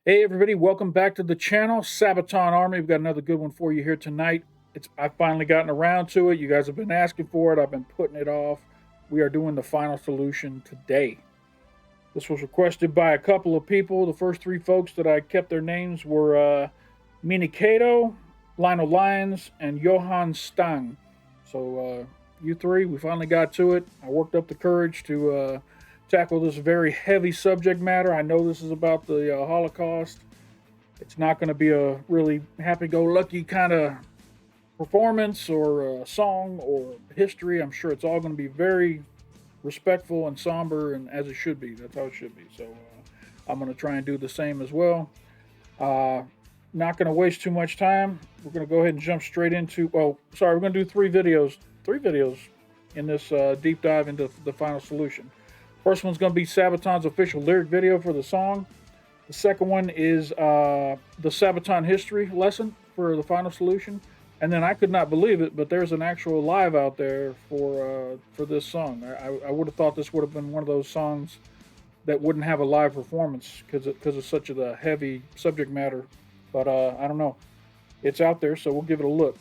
Hey everybody, welcome back to the channel, Sabaton Army. We've got another good one for you here tonight. I've finally gotten around to it. You guys have been asking for it. I've been putting it off. We are doing the final solution today. This was requested by a couple of people. The first three folks that I kept their names were Mini Cato, Lionel Lyons, and Johann Stang. So you three, we finally got to it. I worked up the courage to tackle this very heavy subject matter. I know this is about the Holocaust. It's not going to be a really happy-go-lucky kind of performance or song or history. I'm sure it's all going to be very respectful and somber, and as it should be. That's how it should be. So I'm going to try and do the same as well. Not going to waste too much time. We're going to go ahead and jump straight into. Oh, sorry, we're going to do three videos in this deep dive into the final solution. First one's going to be Sabaton's official lyric video for the song. The second one is the Sabaton History lesson for the final solution. And then I could not believe it, but there's an actual live out there for this song. I would have thought this would have been one of those songs that wouldn't have a live performance because it's such a heavy subject matter. But I don't know. It's out there, so we'll give it a look.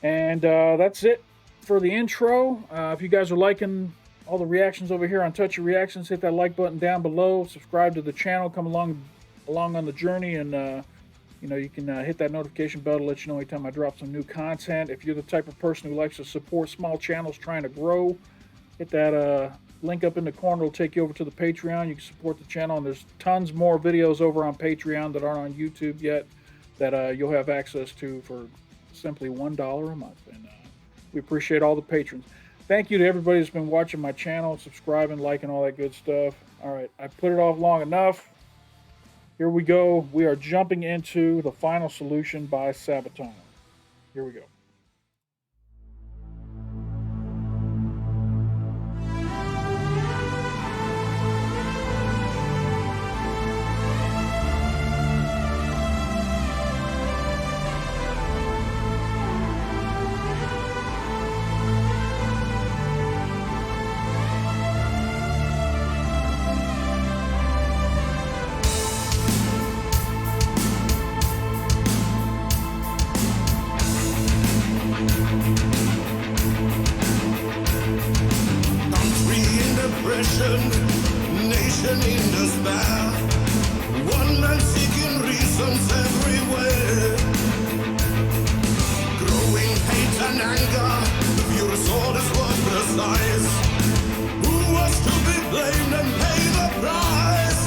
And that's it for the intro. If you guys are liking all the reactions over here on Touch Your Reactions, hit that like button down below. Subscribe to the channel. Come along on the journey, and you can hit that notification bell to let you know anytime I drop some new content. If you're the type of person who likes to support small channels trying to grow, hit that link up in the corner. It'll take you over to the Patreon. You can support the channel, and there's tons more videos over on Patreon that aren't on YouTube yet that you'll have access to for simply $1 a month. And we appreciate all the patrons. Thank you to everybody that's been watching my channel, subscribing, liking, all that good stuff. All right, I put it off long enough. Here we go. We are jumping into the final solution by Sabaton. Here we go. Nation in despair, one man seeking reasons everywhere, growing hate and anger, the purest orders were precise. Who was to be blamed and pay the price?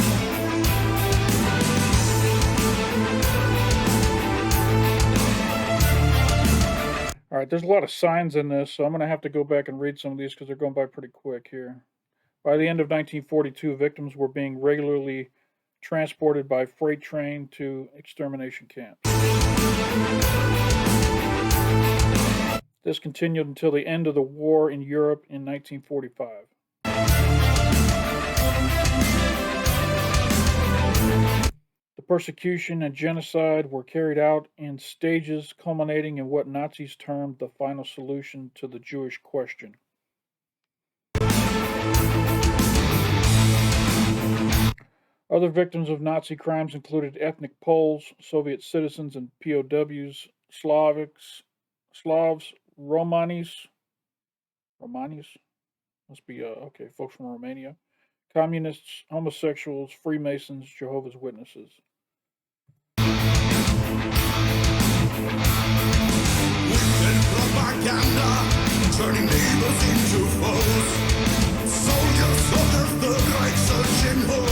All right, there's a lot of signs in this, so I'm going to have to go back and read some of these because they're going by pretty quick here. By the end of 1942, victims were being regularly transported by freight train to extermination camps. This continued until the end of the war in Europe in 1945. The persecution and genocide were carried out in stages, culminating in what Nazis termed the final solution to the Jewish question. Other victims of Nazi crimes included ethnic Poles, Soviet citizens and POWs, Slavs, Romanis, must be, okay, folks from Romania, communists, homosexuals, Freemasons, Jehovah's Witnesses. Wicked propaganda, turning neighbors into foes. Soldiers of the Third Reich searching homes.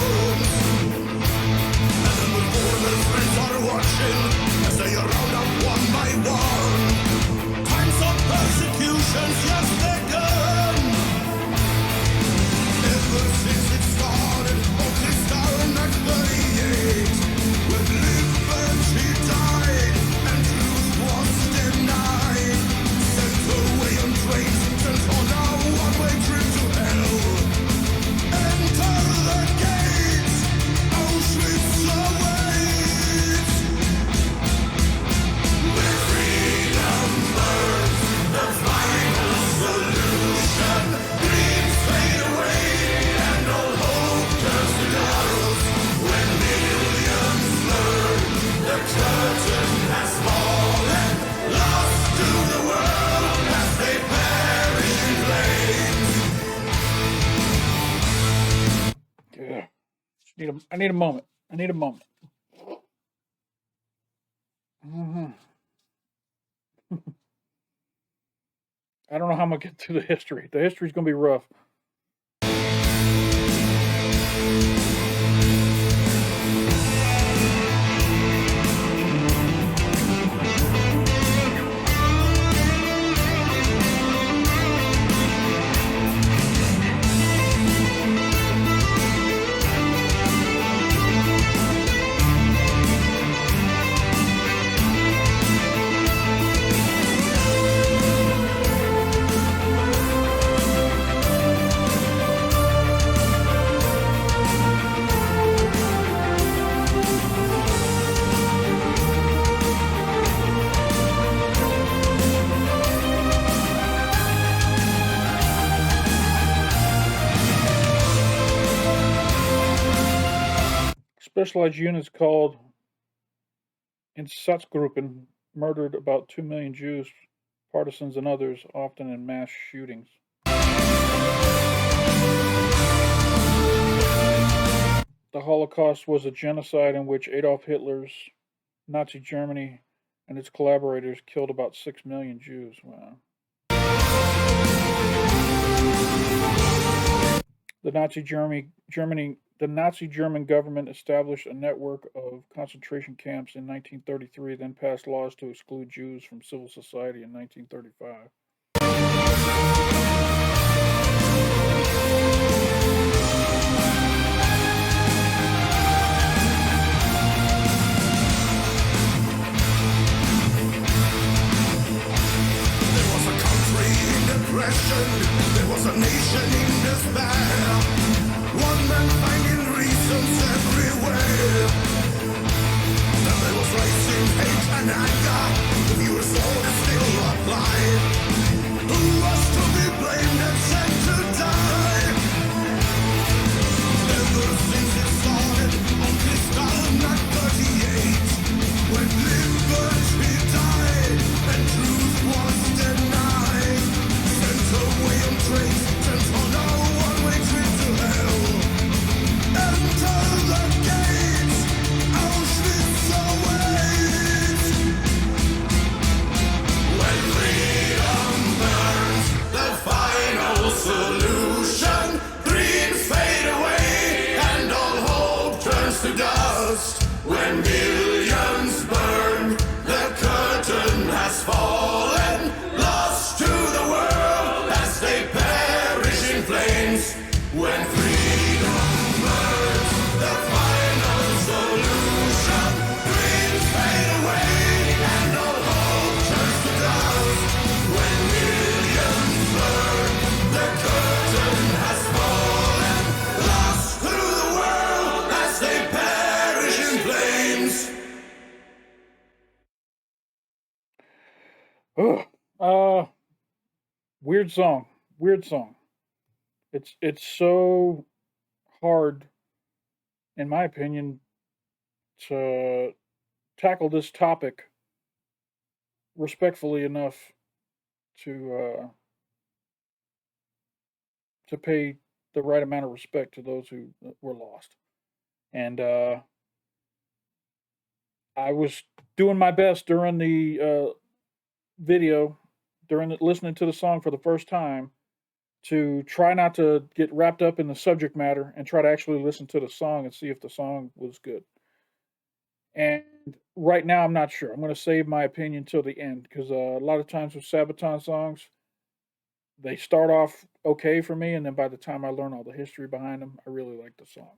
Friends are watching as they are round up one by one. Times of persecutions, yes, begun. Ever since it started, on Kristallnacht 38, when liberty died and truth was denied, sent away on trains, sent on a one-way trip to hell. Enter the gate. I need a moment. I need a moment. Hmm. I don't know how I'm gonna get through the history. The history's gonna be rough. Specialized units called Einsatzgruppen murdered about 2 million Jews, partisans, and others, often in mass shootings. The Holocaust was a genocide in which Adolf Hitler's Nazi Germany and its collaborators killed about 6 million Jews. Wow. The Nazi German government established a network of concentration camps in 1933, then passed laws to exclude Jews from civil society in 1935. There was a country in depression. There was a nation in despair. One man finding reasons everywhere. Then there was rising hate and anger. The viewer's soul is still alive. Who was to be blamed and sent to die? Ever since it started on Kristallnacht 38, when liberty died and truth was denied, sent away on trains, sent on a one-way trip to hell. Enter the gates, Auschwitz awaits. When freedom burns, the final solution, dreams fade away and all hope turns to dust. When millions burn, the curtain has fallen, lost to the world as they perish in flames. When freedom burns, the final solution, dreams fade away and all hope turns to dust. When millions burn, the curtain has fallen, lost to the world as they perish in flames. Ugh. Weird song. Weird song. It's so hard, in my opinion, to tackle this topic respectfully enough to pay the right amount of respect to those who were lost. And I was doing my best during the video, listening to the song for the first time, to try not to get wrapped up in the subject matter and try to actually listen to the song and see if the song was good. And right now, I'm not sure. I'm going to save my opinion till the end because a lot of times with Sabaton songs, they start off okay for me, and then by the time I learn all the history behind them, I really like the song.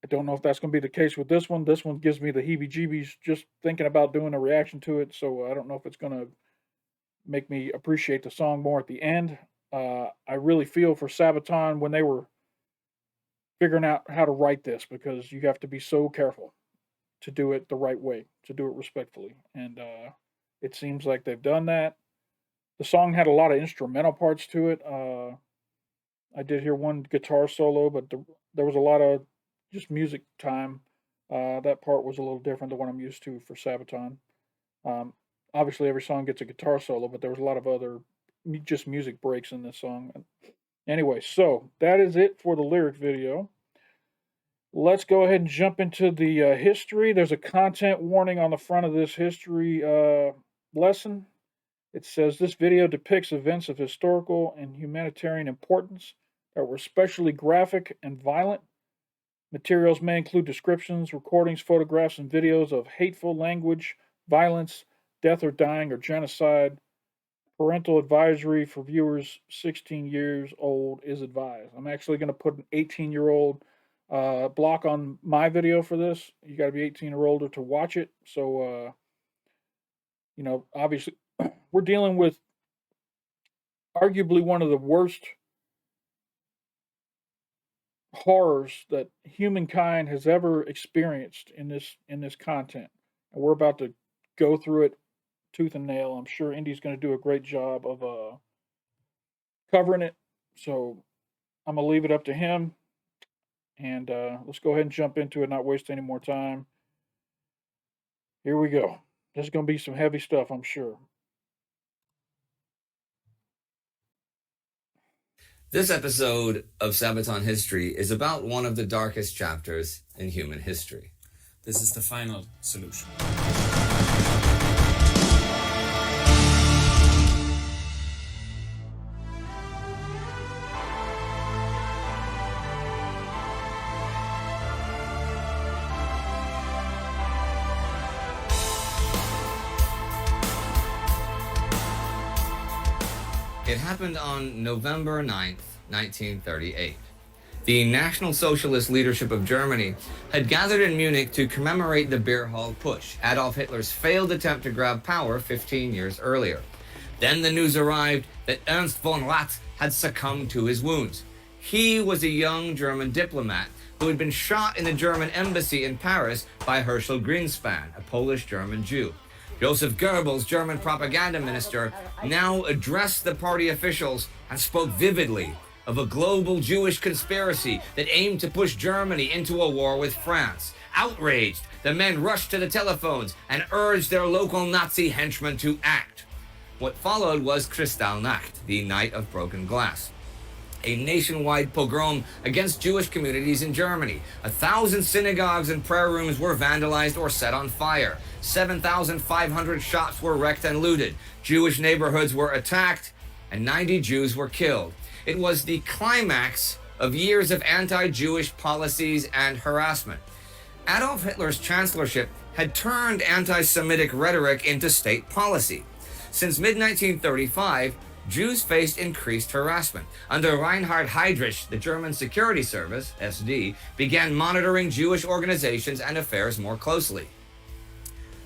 I don't know if that's going to be the case with this one. This one gives me the heebie-jeebies just thinking about doing a reaction to it. So I don't know if it's going to make me appreciate the song more at the end. I really feel for Sabaton when they were figuring out how to write this because you have to be so careful to do it the right way, to do it respectfully. And it seems like they've done that. The song had a lot of instrumental parts to it. I did hear one guitar solo, but there was a lot of just music time. That part was a little different than what I'm used to for Sabaton. Um, Obviously, every song gets a guitar solo, but there was a lot of other just music breaks in this song. Anyway, so that is it for the lyric video. Let's go ahead and jump into the history. There's a content warning on the front of this history lesson. It says this video depicts events of historical and humanitarian importance that were especially graphic and violent. Materials may include descriptions, recordings, photographs, and videos of hateful language, violence, death or dying, or genocide. Parental advisory for viewers 16 years old is advised. I'm actually going to put an 18-year-old block on my video for this. You got to be 18 or older to watch it. So, obviously, we're dealing with arguably one of the worst horrors that humankind has ever experienced in this content, and we're about to go through it tooth and nail. I'm sure Indy's going to do a great job of covering it. So I'm gonna leave it up to him, and let's go ahead and jump into it, not waste any more time. Here we go. There's going to be some heavy stuff, I'm sure. This episode of Sabaton History is about one of the darkest chapters in human history. This is the final solution. It happened on November 9th, 1938. The National Socialist leadership of Germany had gathered in Munich to commemorate the beer hall putsch, Adolf Hitler's failed attempt to grab power 15 years earlier. Then the news arrived that Ernst von Rath had succumbed to his wounds. He was a young German diplomat who had been shot in the German embassy in Paris by Herschel Greenspan, a Polish-German Jew. Joseph Goebbels, German propaganda minister, now addressed the party officials and spoke vividly of a global Jewish conspiracy that aimed to push Germany into a war with France. Outraged, the men rushed to the telephones and urged their local Nazi henchmen to act. What followed was Kristallnacht, the Night of Broken Glass, a nationwide pogrom against Jewish communities in Germany. 1,000 synagogues and prayer rooms were vandalized or set on fire. 7,500 shops were wrecked and looted. Jewish neighborhoods were attacked, and 90 Jews were killed. It was the climax of years of anti-Jewish policies and harassment. Adolf Hitler's chancellorship had turned anti-Semitic rhetoric into state policy. Since mid-1935, Jews faced increased harassment. Under Reinhard Heydrich, the German Security Service, SD, began monitoring Jewish organizations and affairs more closely.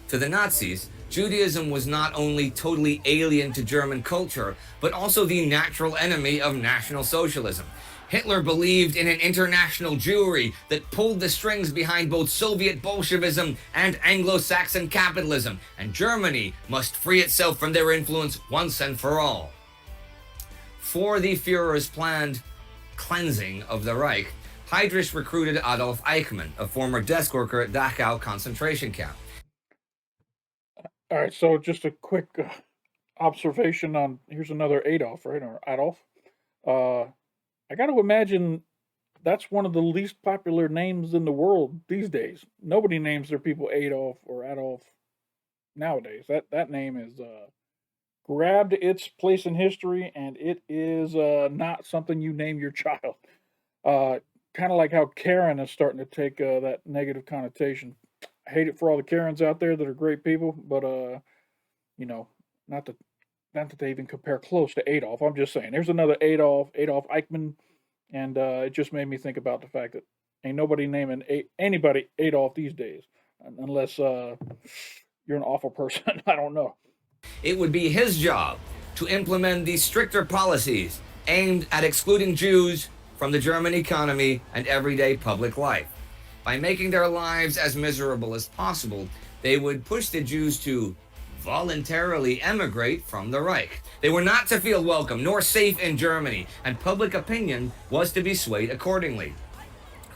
To the Nazis, Judaism was not only totally alien to German culture, but also the natural enemy of National Socialism. Hitler believed in an international Jewry that pulled the strings behind both Soviet Bolshevism and Anglo-Saxon capitalism, and Germany must free itself from their influence once and for all. For the Führer's planned cleansing of the Reich, Heydrich recruited Adolf Eichmann, a former desk worker at Dachau concentration camp. All right, so just a quick observation on here's another Adolf, right? Or Adolf. I got to imagine that's one of the least popular names in the world these days. Nobody names their people Adolf or Adolf nowadays. That name is grabbed its place in history, and it is not something you name your child. Kind of like how Karen is starting to take that negative connotation. I hate it for all the Karens out there that are great people, but not that they even compare close to Adolf. I'm just saying, there's another Adolf Eichmann, and it just made me think about the fact that ain't nobody naming anybody Adolf these days, unless you're an awful person. I don't know. It would be his job to implement these stricter policies aimed at excluding Jews from the German economy and everyday public life. By making their lives as miserable as possible, they would push the Jews to voluntarily emigrate from the Reich. They were not to feel welcome nor safe in Germany, and public opinion was to be swayed accordingly.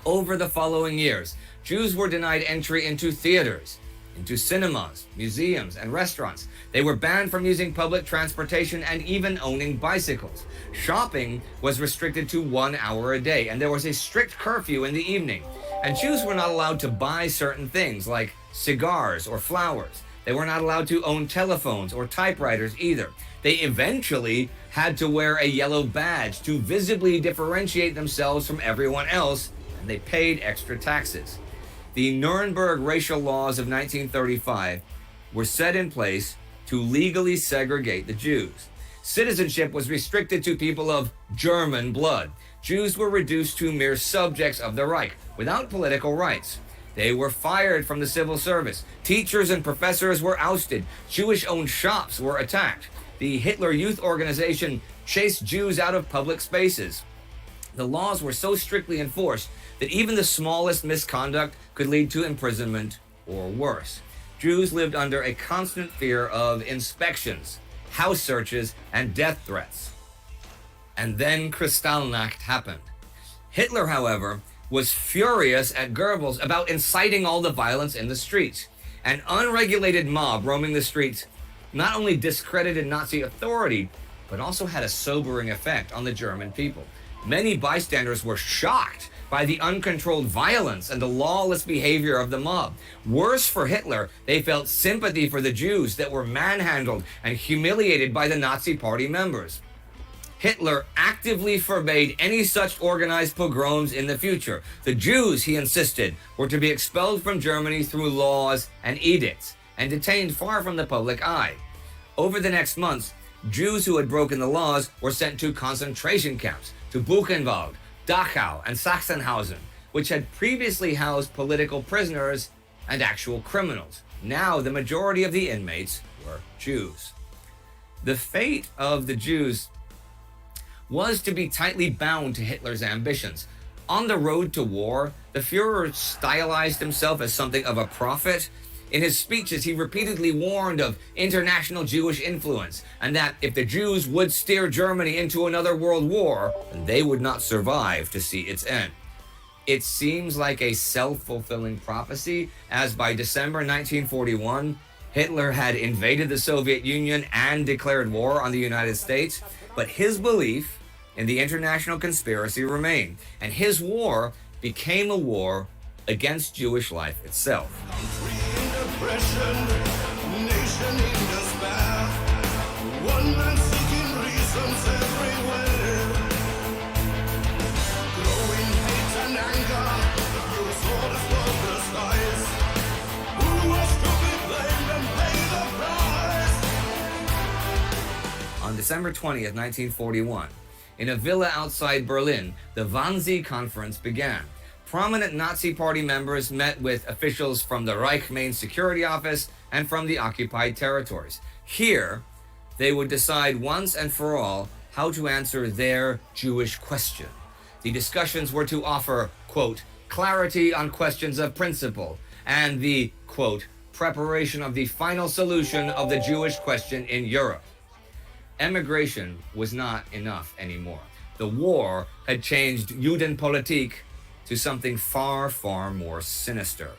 Over the following years, Jews were denied entry into theaters, into cinemas, museums, and restaurants. They were banned from using public transportation and even owning bicycles. Shopping was restricted to 1 hour a day, and there was a strict curfew in the evening. And Jews were not allowed to buy certain things like cigars or flowers. They were not allowed to own telephones or typewriters either. They eventually had to wear a yellow badge to visibly differentiate themselves from everyone else, and they paid extra taxes. The Nuremberg racial laws of 1935 were set in place to legally segregate the Jews. Citizenship was restricted to people of German blood. Jews were reduced to mere subjects of the Reich, without political rights. They were fired from the civil service. Teachers and professors were ousted. Jewish-owned shops were attacked. The Hitler Youth Organization chased Jews out of public spaces. The laws were so strictly enforced that even the smallest misconduct could lead to imprisonment or worse. Jews lived under a constant fear of inspections, house searches, and death threats. And then Kristallnacht happened. Hitler, however, was furious at Goebbels about inciting all the violence in the streets. An unregulated mob roaming the streets not only discredited Nazi authority, but also had a sobering effect on the German people. Many bystanders were shocked by the uncontrolled violence and the lawless behavior of the mob. Worse for Hitler, they felt sympathy for the Jews that were manhandled and humiliated by the Nazi Party members. Hitler actively forbade any such organized pogroms in the future. The Jews, he insisted, were to be expelled from Germany through laws and edicts, and detained far from the public eye. Over the next months, Jews who had broken the laws were sent to concentration camps, to Buchenwald, Dachau, and Sachsenhausen, which had previously housed political prisoners and actual criminals. Now the majority of the inmates were Jews. The fate of the Jews was to be tightly bound to Hitler's ambitions. On the road to war, the Fuhrer stylized himself as something of a prophet. In his speeches, he repeatedly warned of international Jewish influence, and that if the Jews would steer Germany into another world war, they would not survive to see its end. It seems like a self-fulfilling prophecy, as by December 1941, Hitler had invaded the Soviet Union and declared war on the United States, but his belief in the international conspiracy remained, and his war became a war against Jewish life itself. Country in depression, nation in despair, one man seeking reasons everywhere. Growing hate and anger, the Jews orders for the skies. Who was to be blamed and pay the price? On December 20th, 1941, in a villa outside Berlin, the Wannsee Conference began. Prominent Nazi Party members met with officials from the Reich Main Security Office and from the occupied territories. Here, they would decide once and for all how to answer their Jewish question. The discussions were to offer, quote, clarity on questions of principle, and the, quote, preparation of the final solution of the Jewish question in Europe. Emigration was not enough anymore. The war had changed Judenpolitik to something far, far more sinister.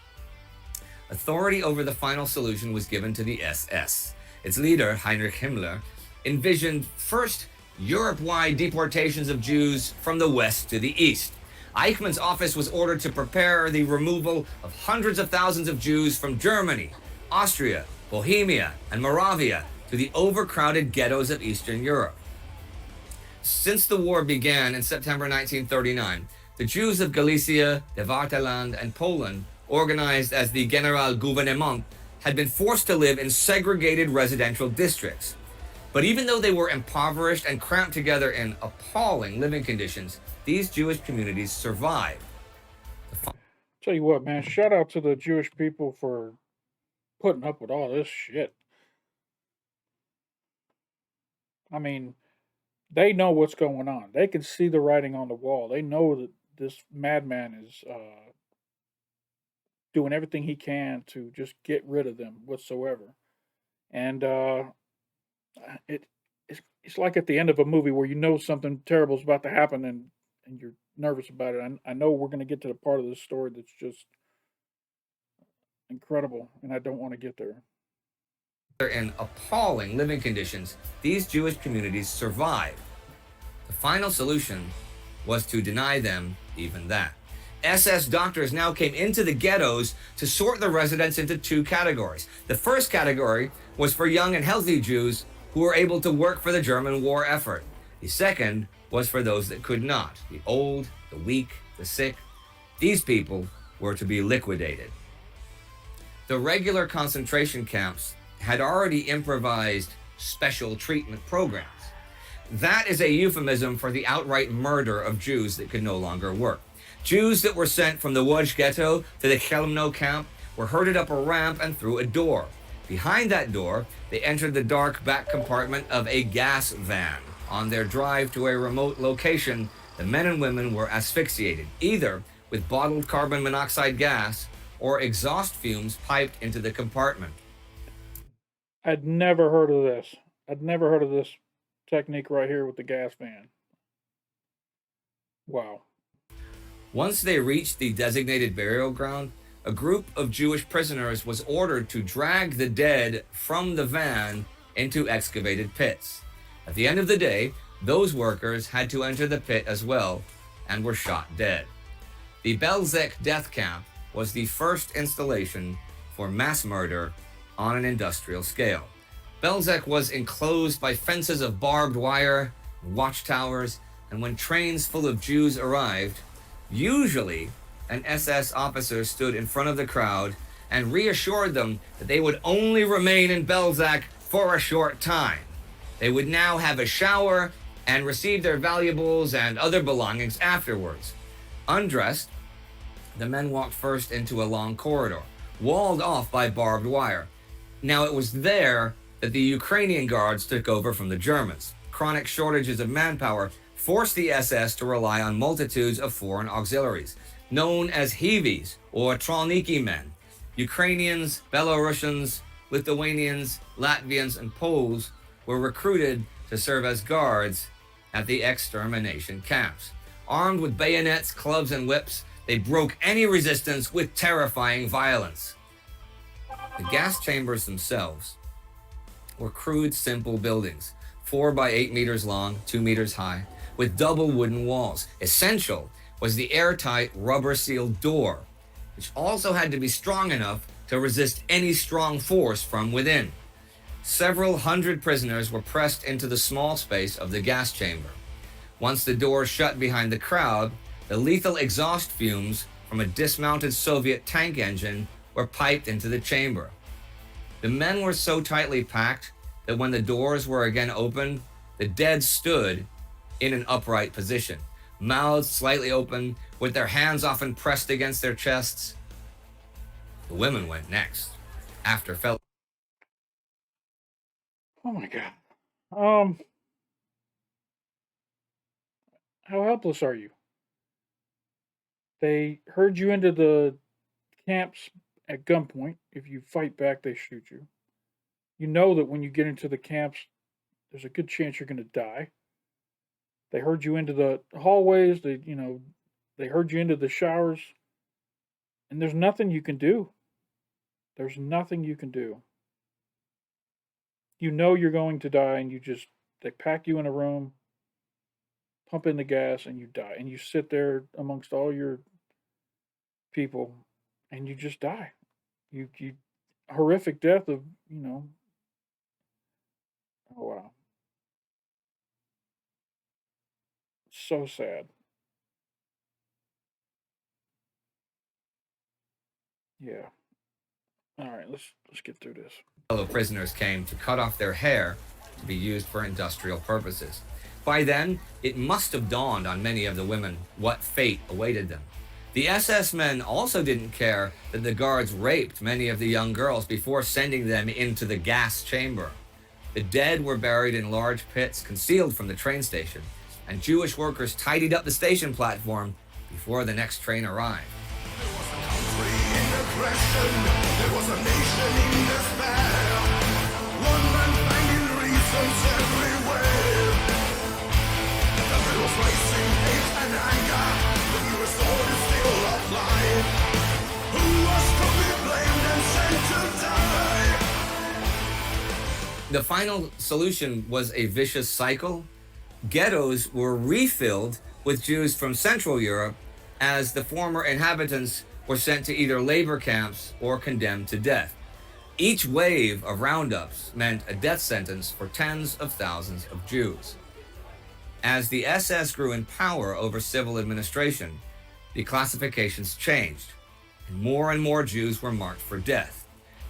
Authority over the final solution was given to the SS. Its leader, Heinrich Himmler, envisioned first Europe-wide deportations of Jews from the west to the east. Eichmann's office was ordered to prepare the removal of hundreds of thousands of Jews from Germany, Austria, Bohemia, and Moravia to the overcrowded ghettos of Eastern Europe. Since the war began in September 1939, the Jews of Galicia, the Vaterland, and Poland, organized as the Generalgouvernement, had been forced to live in segregated residential districts. But even though they were impoverished and cramped together in appalling living conditions, these Jewish communities survived. Tell you what, man, shout out to the Jewish people for putting up with all this shit. I mean, they know what's going on. They can see the writing on the wall. They know that this madman is doing everything he can to just get rid of them whatsoever. And it's like at the end of a movie where you know something terrible is about to happen, and you're nervous about it. I know we're going to get to the part of the story that's just incredible, and I don't want to get there. In appalling living conditions, these Jewish communities survived. The final solution was to deny them even that. SS doctors now came into the ghettos to sort the residents into two categories. The first category was for young and healthy Jews who were able to work for the German war effort. The second was for those that could not, the old, the weak, the sick. These people were to be liquidated. The regular concentration camps had already improvised special treatment programs. That is a euphemism for the outright murder of Jews that could no longer work. Jews that were sent from the Łódź ghetto to the Chełmno camp were herded up a ramp and through a door. Behind that door, they entered the dark back compartment of a gas van. On their drive to a remote location, the men and women were asphyxiated, either with bottled carbon monoxide gas or exhaust fumes piped into the compartment. I'd never heard of this. I'd never heard of this technique right here with the gas van. Wow. Once they reached the designated burial ground, a group of Jewish prisoners was ordered to drag the dead from the van into excavated pits. At the end of the day, those workers had to enter the pit as well and were shot dead. The Belzec death camp was the first installation for mass murder on an industrial scale. Belzec was enclosed by fences of barbed wire, watchtowers, and when trains full of Jews arrived, usually an SS officer stood in front of the crowd and reassured them that they would only remain in Belzec for a short time. They would now have a shower and receive their valuables and other belongings afterwards. Undressed, the men walked first into a long corridor, walled off by barbed wire. Now it was there that the Ukrainian guards took over from the Germans. Chronic shortages of manpower forced the SS to rely on multitudes of foreign auxiliaries, known as Hivis or Tralniki men. Ukrainians, Belarusians, Lithuanians, Latvians, and Poles were recruited to serve as guards at the extermination camps. Armed with bayonets, clubs, and whips, they broke any resistance with terrifying violence. The gas chambers themselves were crude, simple buildings, 4 by 8 meters long, 2 meters high, with double wooden walls. Essential was the airtight rubber-sealed door, which also had to be strong enough to resist any strong force from within. Several hundred prisoners were pressed into the small space of the gas chamber. Once the door shut behind the crowd, the lethal exhaust fumes from a dismounted Soviet tank engine were piped into the chamber. The men were so tightly packed that when the doors were again opened, the dead stood in an upright position, mouths slightly open, with their hands often pressed against their chests. The women went next, after felt. Oh my god. How helpless are you? They herd you into the camps at gunpoint. If you fight back, they shoot you. You know that when you get into the camps, there's a good chance you're going to die. They herd you into the hallways. They herd you into the showers, and there's nothing you can do. There's nothing you can do. You know you're going to die, and they pack you in a room, pump in the gas, and you die. And you sit there amongst all your people, and you just die. You horrific death of, oh wow. So sad. Yeah. All right, let's get through this. Fellow prisoners came to cut off their hair to be used for industrial purposes. By then, it must have dawned on many of the women what fate awaited them. The SS men also didn't care that the guards raped many of the young girls before sending them into the gas chamber. The dead were buried in large pits concealed from the train station, and Jewish workers tidied up the station platform before the next train arrived. There was a country in aggression, there was a nation in despair. One man finding reasons everywhere. The devil was racing hate and anger, the nearest sword is still alive. Who was to be blamed and The final solution was a vicious cycle. Ghettos were refilled with Jews from Central Europe as the former inhabitants were sent to either labor camps or condemned to death. Each wave of roundups meant a death sentence for tens of thousands of Jews. As the SS grew in power over civil administration, the classifications changed, and more Jews were marked for death.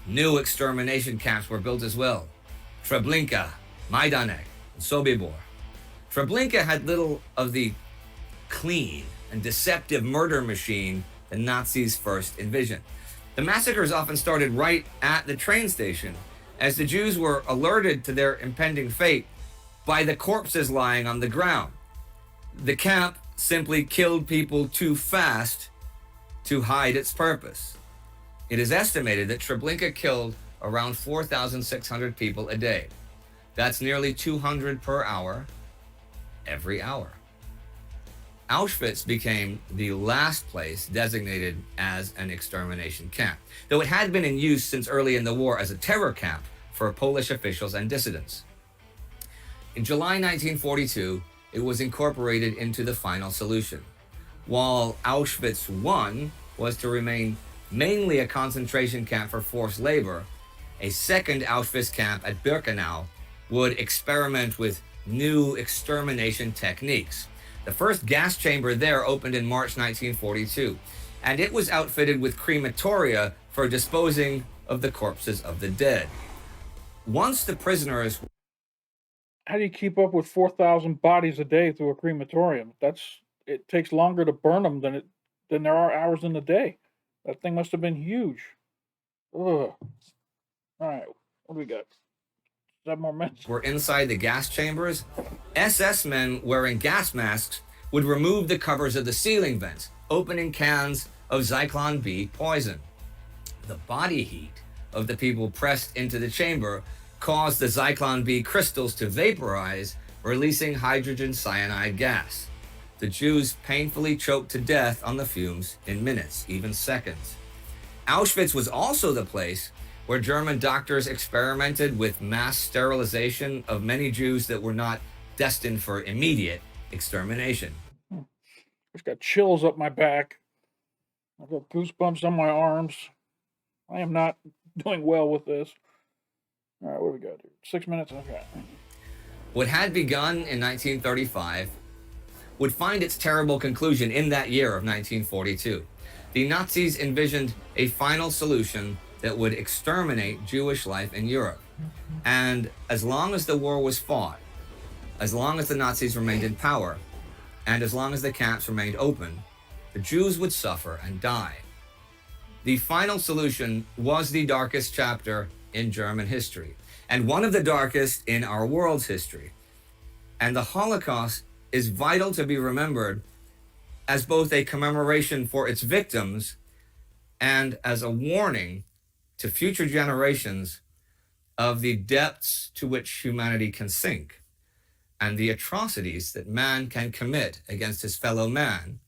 New extermination camps were built as well: Treblinka, Majdanek, and Sobibor. Treblinka had little of the clean and deceptive murder machine the Nazis first envisioned. The massacres often started right at the train station, as the Jews were alerted to their impending fate by the corpses lying on the ground. The camp simply killed people too fast to hide its purpose. It is estimated that Treblinka killed around 4,600 people a day. That's nearly 200 per hour, every hour. Auschwitz became the last place designated as an extermination camp, though it had been in use since early in the war as a terror camp for Polish officials and dissidents. In July 1942, it was incorporated into the final solution. While Auschwitz I was to remain mainly a concentration camp for forced labor, a second Auschwitz camp at Birkenau would experiment with new extermination techniques. The first gas chamber there opened in March 1942, and it was outfitted with crematoria for disposing of the corpses of the dead. Once the prisoners How do you keep up with 4,000 bodies a day through a crematorium? It takes longer to burn them than there are hours in the day. That thing must have been huge. Ugh. All right, what do we got? 7 more minutes. were inside the gas chambers, SS men wearing gas masks would remove the covers of the ceiling vents, opening cans of Zyklon B poison. The body heat of the people pressed into the chamber caused the Zyklon B crystals to vaporize, releasing hydrogen cyanide gas. The Jews painfully choked to death on the fumes in minutes, even seconds. Auschwitz was also the place where German doctors experimented with mass sterilization of many Jews that were not destined for immediate extermination. Just got chills up my back. I've got goosebumps on my arms. I am not doing well with this. All right, what do we got here? 6 minutes? Okay. What had begun in 1935 would find its terrible conclusion in that year of 1942. The Nazis envisioned a final solution that would exterminate Jewish life in Europe. And as long as the war was fought, as long as the Nazis remained in power, and as long as the camps remained open, the Jews would suffer and die. The final solution was the darkest chapter in German history, and one of the darkest in our world's history. And the Holocaust is vital to be remembered as both a commemoration for its victims and as a warning to future generations of the depths to which humanity can sink and the atrocities that man can commit against his fellow man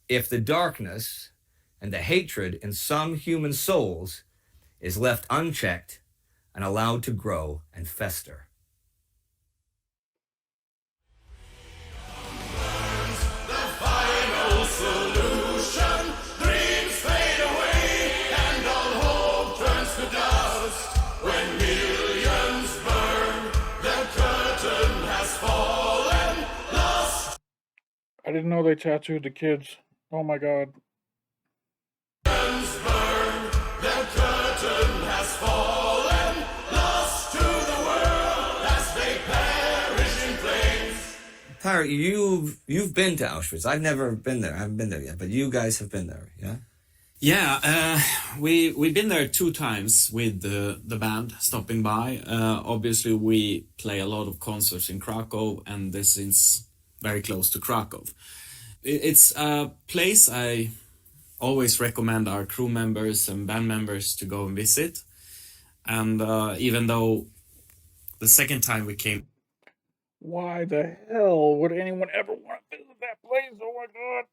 if the darkness and the hatred in some human souls is left unchecked and allowed to grow and fester. I didn't know they tattooed the kids. Oh my god. Tyler, you've been to Auschwitz. I've never been there. I haven't been there yet, but you guys have been there, yeah? Yeah, we've been there 2 times with the band stopping by. Obviously, we play a lot of concerts in Krakow, and this is very close to Krakow. It's a place I always recommend our crew members and band members to go and visit. And even though the second time we came, Why the hell would anyone ever want to visit that place? Oh my god.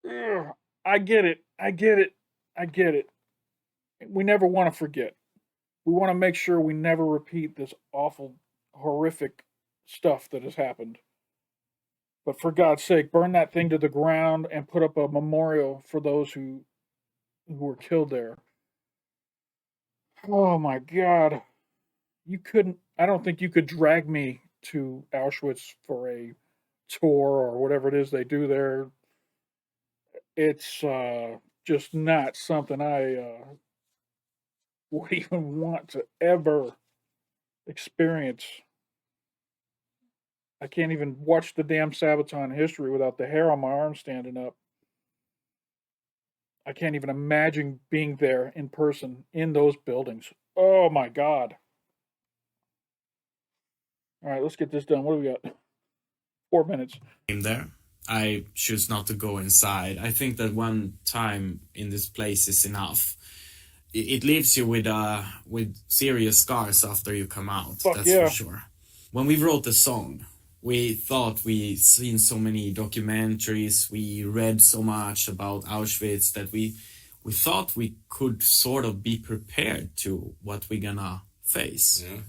Ugh. I get it. I get it. I get it. we never want to forget. We want to make sure we never repeat this awful, horrific stuff that has happened. But for God's sake, burn that thing to the ground and put up a memorial for those who were killed there. Oh my God. You couldn't, I don't think you could drag me to Auschwitz for a tour or whatever it is they do there. It's just not something I would even want to ever experience. I can't even watch the damn Sabaton history without the hair on my arm standing up. I can't even imagine being there in person in those buildings. Oh my God. All right, let's get this done. What do we got? 4 minutes. There, I choose not to go inside. I think that one time in this place is enough. It leaves you with serious scars after you come out. Fuck that's yeah. for sure. When we wrote the song, we thought we seen so many documentaries, we read so much about Auschwitz that we thought we could sort of be prepared to what we're gonna face. Yeah.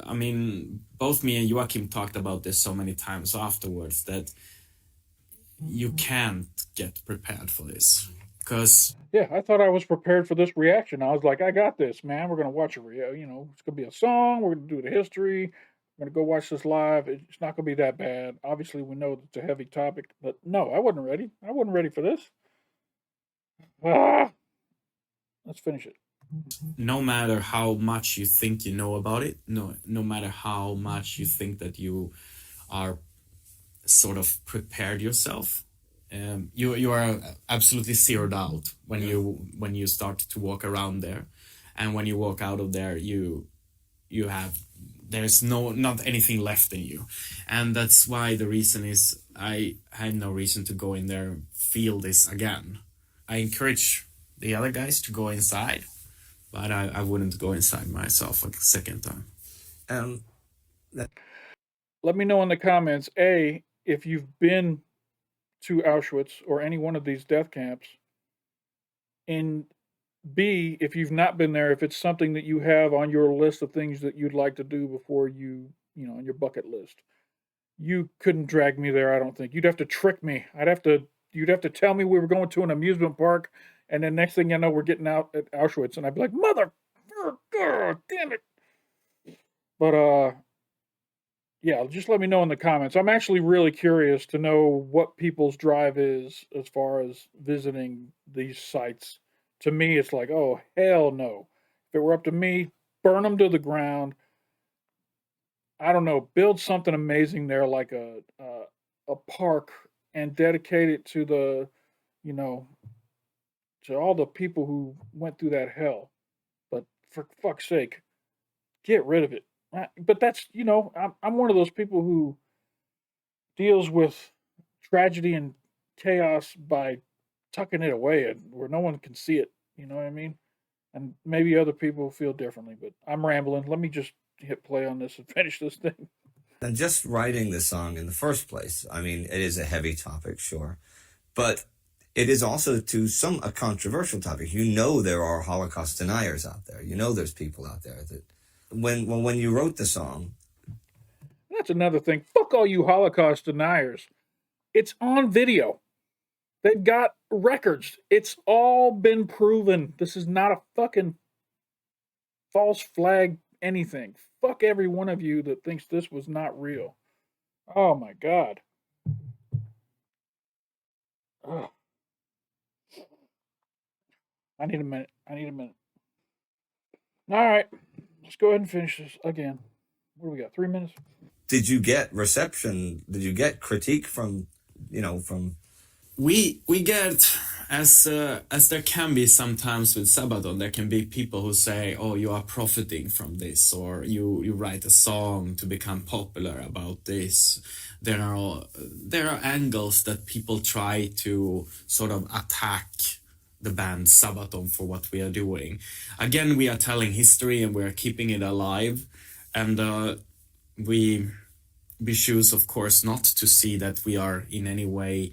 I mean, both me and Joachim talked about this so many times afterwards that you can't get prepared for this. Because Yeah, I thought I was prepared for this reaction. I was like, I got this, man. We're gonna watch it's gonna be a song. We're gonna do the history. We're gonna go watch this live. It's not gonna be that bad. Obviously, we know it's a heavy topic, but no, I wasn't ready. I wasn't ready for this. Ah, let's finish it. no matter how much you think you know about it, no matter how much you think that you are sort of prepared yourself, you are absolutely zeroed out when you start to walk around there, and when you walk out of there, you have there's not anything left in you, and that's why the reason is I had no reason to go in there feel this again. I encourage the other guys to go inside, but I wouldn't go inside myself a second time. Let me know in the comments, A, if you've been to Auschwitz or any one of these death camps, and B, if you've not been there, if it's something that you have on your list of things that you'd like to do before on your bucket list. You couldn't drag me there, I don't think. You'd have to trick me. You'd have to tell me we were going to an amusement park, and then next thing you know, we're getting out at Auschwitz, and I'd be like, mother, God damn it. But yeah, just let me know in the comments. I'm actually really curious to know what people's drive is as far as visiting these sites. To me, it's like, oh, hell no. If it were up to me, burn them to the ground. I don't know, build something amazing there, like a park, and dedicate it to you know, to all the people who went through that hell. But for fuck's sake, get rid of it. But that's, I'm one of those people who deals with tragedy and chaos by tucking it away and where no one can see it. You know what I mean? And maybe other people feel differently, but I'm rambling. Let me just hit play on this and finish this thing. And just writing the song in the first place, I mean, it is a heavy topic, sure, but it is also a controversial topic. There are Holocaust deniers out there. There's people out there that when you wrote the song. That's another thing. Fuck all you Holocaust deniers. It's on video. They've got records. It's all been proven. This is not a fucking false flag anything. Fuck every one of you that thinks this was not real. Oh my God. Ugh. I need a minute. All right. Let's go ahead and finish this again. What do we got? 3 minutes? Did you get reception? Did you get critique from? We get as there can be sometimes with Sabaton, there can be people who say, oh, you are profiting from this, or you write a song to become popular about this. There are angles that people try to sort of attack the band Sabaton for what we are doing. Again, we are telling history and we are keeping it alive, and we choose, of course, not to see that we are in any way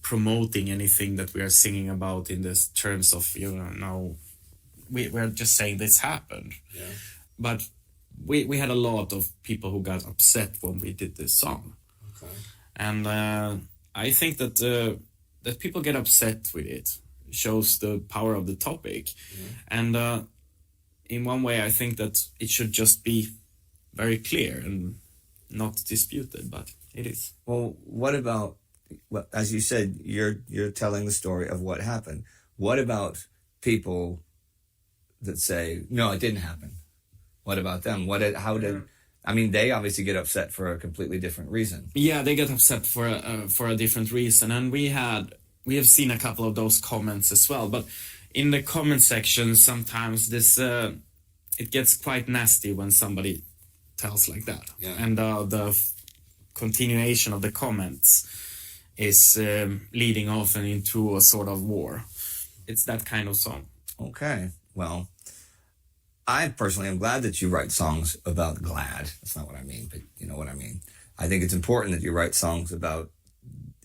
promoting anything that we are singing about in this terms of we're just saying this happened. Yeah. But we had a lot of people who got upset when we did this song. Okay. And I think that that people get upset with it shows the power of the topic. And in one way, I think that it should just be very clear and not disputed, but it is. Well, what about, well, as you said, you're telling the story of what happened. What about people that say, no, it didn't happen? What about them? I mean, they obviously get upset for a completely different reason. Yeah, they get upset for a different reason, and we have seen a couple of those comments as well. But in the comment section, sometimes this it gets quite nasty when somebody tells like that. Yeah. And the continuation of the comments is leading often into a sort of war. It's that kind of song. Okay, well, I personally am glad that you write songs about glad. That's not what I mean, but you know what I mean. I think it's important that you write songs about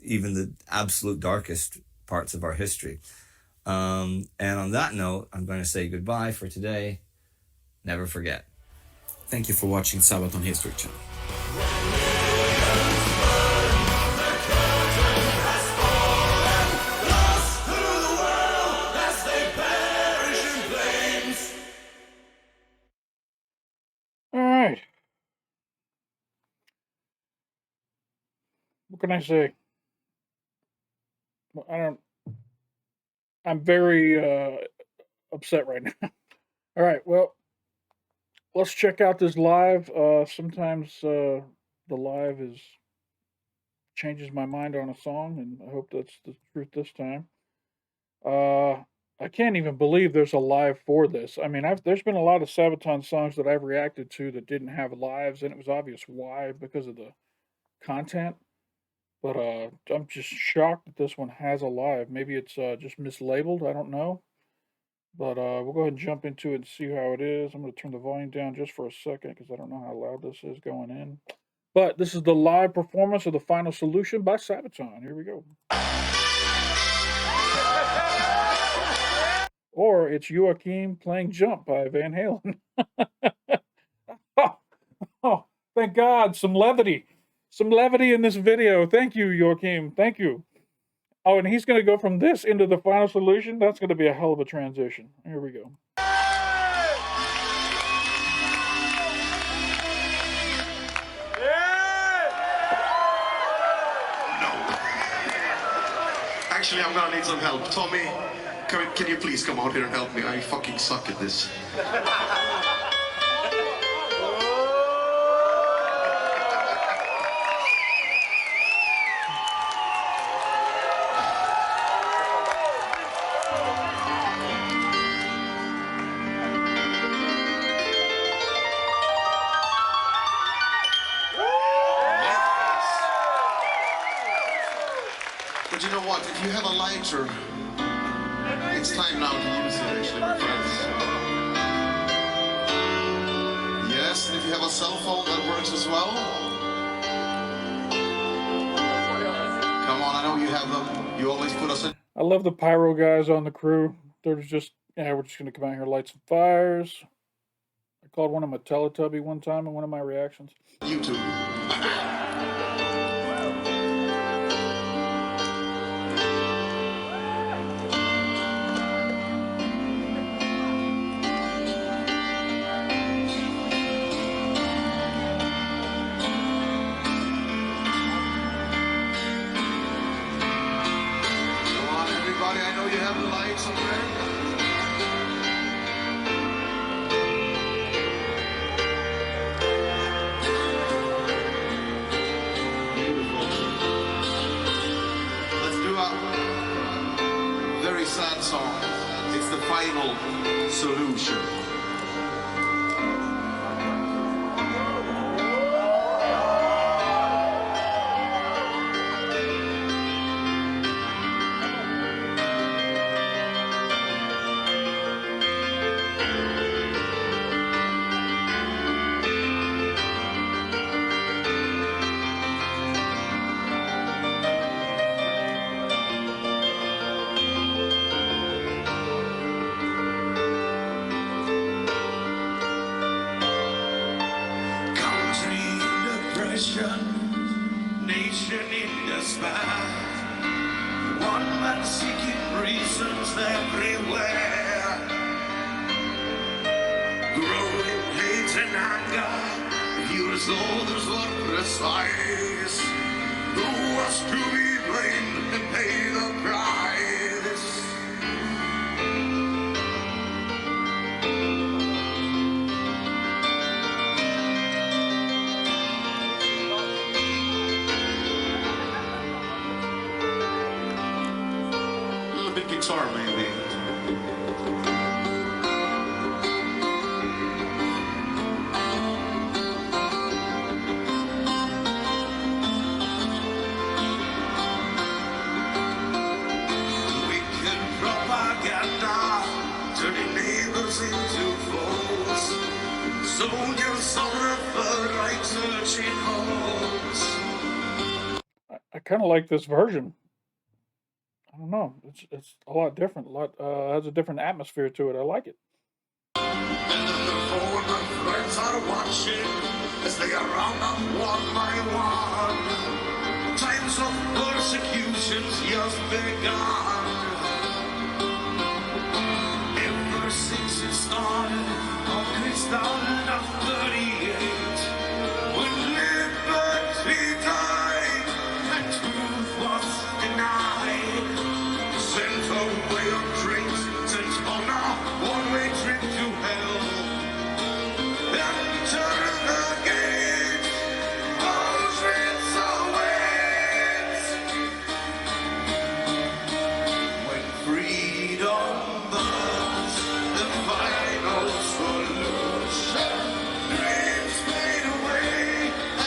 even the absolute darkest parts of our history. And on that note, I'm going to say goodbye for today. Never forget. Thank you for watching Sabaton History Channel. All right. What can I say? Well, I'm very upset right now. All right. Well, let's check out this live. Sometimes the live is changes my mind on a song, and I hope that's the truth this time. I can't even believe there's a live for this. I mean, there's been a lot of Sabaton songs that I've reacted to that didn't have lives, and it was obvious why because of the content. But I'm just shocked that this one has a live. Maybe it's just mislabeled. I don't know. But we'll go ahead and jump into it and see how it is. I'm going to turn the volume down just for a second because I don't know how loud this is going in. But this is the live performance of The Final Solution by Sabaton. Here we go. Or it's Joachim playing Jump by Van Halen. Oh, thank God. Some levity. Some levity in this video. Thank you, Joachim. Thank you. Oh, and he's going to go from this into The Final Solution. That's going to be a hell of a transition. Here we go. Actually, I'm gonna need some help. Tommy, can you please come out here and help me? I fucking suck at this. But you know what? If you have a lighter, it's time now to use it, actually, my friends. Yes, and if you have a cell phone, that works as well. Come on, I know you have them. You always put us in I love the pyro guys on the crew. They're just, we're just going to come out here and light some fires. I called one of them a Teletubby one time in one of my reactions. YouTube. I know you have the lights on there. Beautiful. Let's do a very sad song. It's The Final Solution. and seeking reasons everywhere. Growing hate and anger, viewers others were precise. Who was to be blamed and pay the price? A little bit guitar, maybe. Wicked propaganda, turning neighbors into foes. Soldiers on the front right searching holes. I kind of like this version. I don't know. It's a lot different. A lot has a different atmosphere to it. I like it. And then the foreign friends are watching as they are round up one by one. Times of persecutions just begun. Ever since it started on Kristallnacht of 38, when liberty died and truth was denied, sent away on trains, sent on a one-way trip to hell. Enter the gates, Auschwitz awaits. When freedom burns, the final solution. Dreams fade away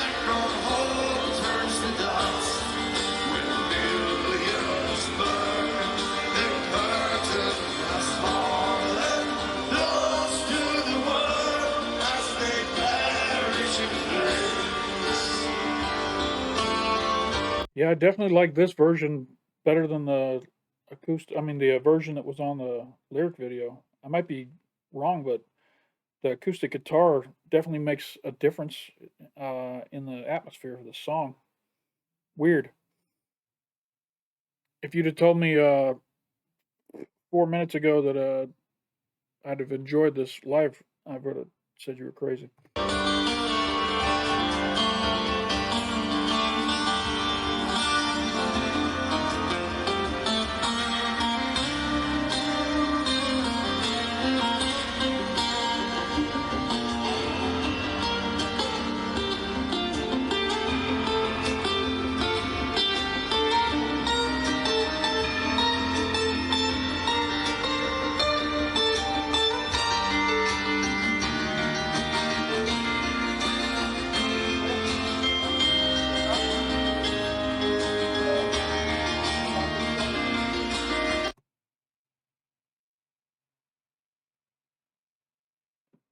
and all hope turns to dust. When millions burn, the curtain has fallen, lost to the world as they perish in flames. Yeah, I definitely like this version better than the acoustic. I mean, the version that was on the lyric video. I might be wrong, but the acoustic guitar definitely makes a difference in the atmosphere of the song. Weird. If you'd have told me 4 minutes ago that I'd have enjoyed this live, I would have said you were crazy.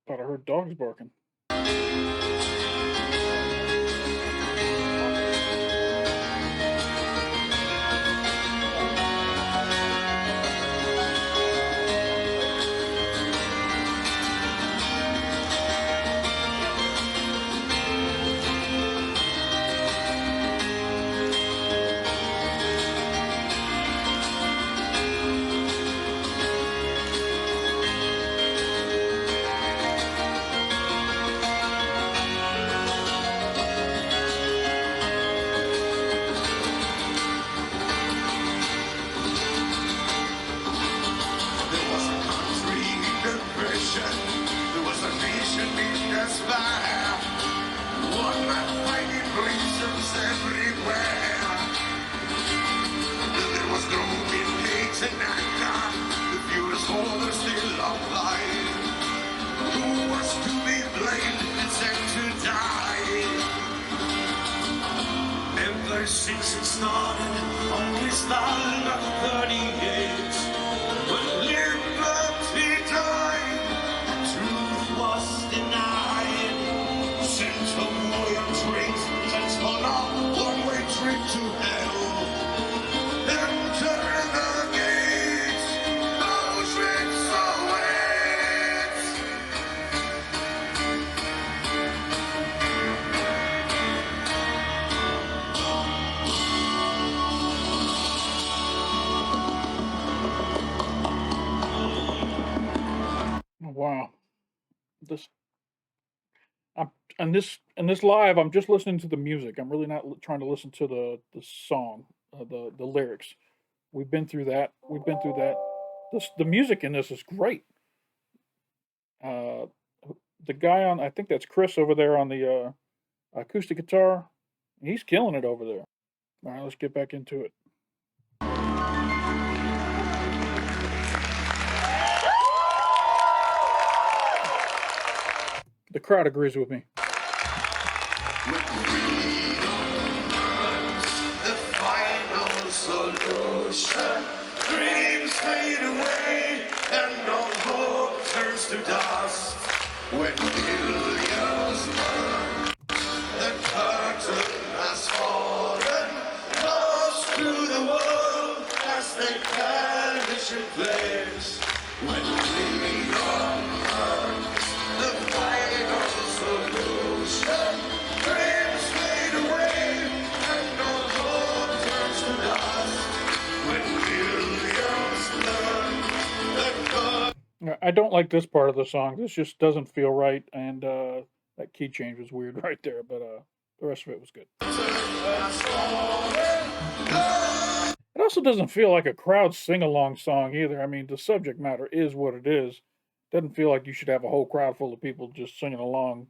Thought I heard dogs barking. There was a country in depression. There was a nation in despair. One man finding reasons everywhere. There was growing hate and anger. The furious father still alive. Who was to be blamed and sent to die? Ever since it started on Kristallnacht 38, when liberty died, truth was denied. Sent away on trains, sent on a one-way trip to hell. Enter the gates, Auschwitz awaits. this I'm in this live. I'm just listening to the music. I'm really not trying to listen to the song, the lyrics. We've been through that. We've been through that. The music in this is great. Uh, the guy on, I think that's Chris over there on the acoustic guitar. He's killing it over there. All right, let's get back into it. The crowd agrees with me. The final solution. Dreams fade away and all hope turns to dust. When millions burn, the curtain has fallen. Lost to the world as they vanish in flames. When freedom burns, the final solution. Dreams fade away and all hope turns to dust. When millions learn the curtain. I don't like this part of the song. This just doesn't feel right, and that key change was weird right there. But the rest of it was good. It also doesn't feel like a crowd sing along song either. I mean, the subject matter is what it is. Doesn't feel like you should have a whole crowd full of people just singing along.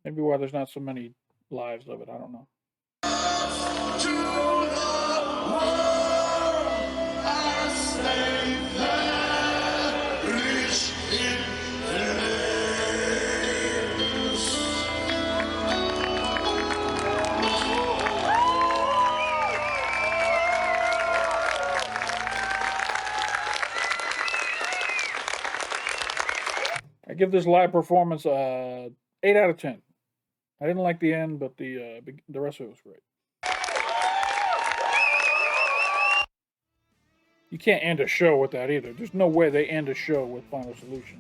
Maybe why there's not so many lives of it. I don't know. To the world as they perish in flames. I give this live performance 8 out of 10. I didn't like the end, but the rest of it was great. You can't end a show with that either. There's no way they end a show with Final Solution.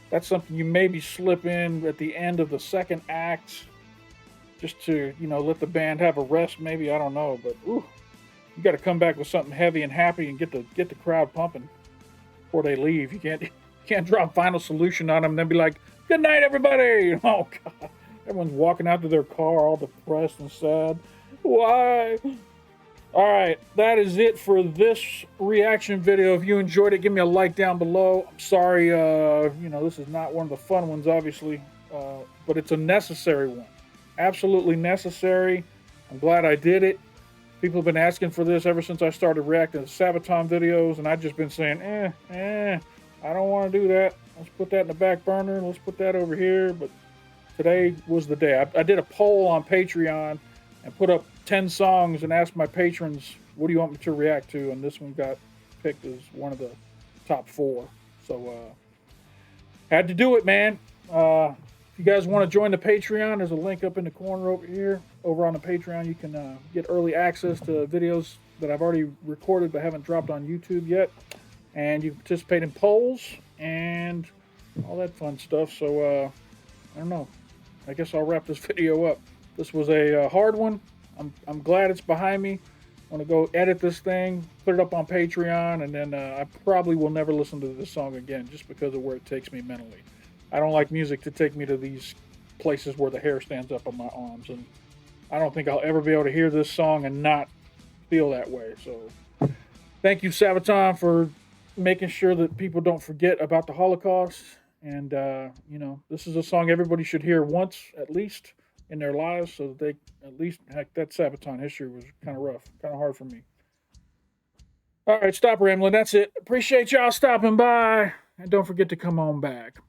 That's something you maybe slip in at the end of the second act, just to let the band have a rest. Maybe, I don't know, but ooh, you got to come back with something heavy and happy and get the crowd pumping before they leave. You can't drop Final Solution on them and then be like, "Good night, everybody." Oh God, everyone's walking out to their car all depressed and sad. Why? All right, that is it for this reaction video. If you enjoyed it, give me a like down below. I'm sorry, this is not one of the fun ones, obviously, but it's a necessary one. Absolutely necessary. I'm glad I did it. People have been asking for this ever since I started reacting to Sabaton videos, and I've just been saying, I don't want to do that. Let's put that in the back burner. Let's put that over here. But today was the day. I did a poll on Patreon and put up 10 songs and asked my patrons, what do you want me to react to? And this one got picked as one of the top 4. So, had to do it, man. If you guys want to join the Patreon, there's a link up in the corner over here. Over on the Patreon, you can get early access to videos that I've already recorded but haven't dropped on YouTube yet. And you can participate in polls and all that fun stuff. So, I don't know. I guess I'll wrap this video up. This was a hard one. I'm glad it's behind me. I'm going to go edit this thing, put it up on Patreon, and then I probably will never listen to this song again just because of where it takes me mentally. I don't like music to take me to these places where the hair stands up on my arms, and I don't think I'll ever be able to hear this song and not feel that way. So thank you, Sabaton, for making sure that people don't forget about the Holocaust. And, this is a song everybody should hear once, at least, in their lives, so that they at least, heck, that Sabaton History was kind of rough, kind of hard for me. All right, stop rambling. That's it. Appreciate y'all stopping by, and don't forget to come on back.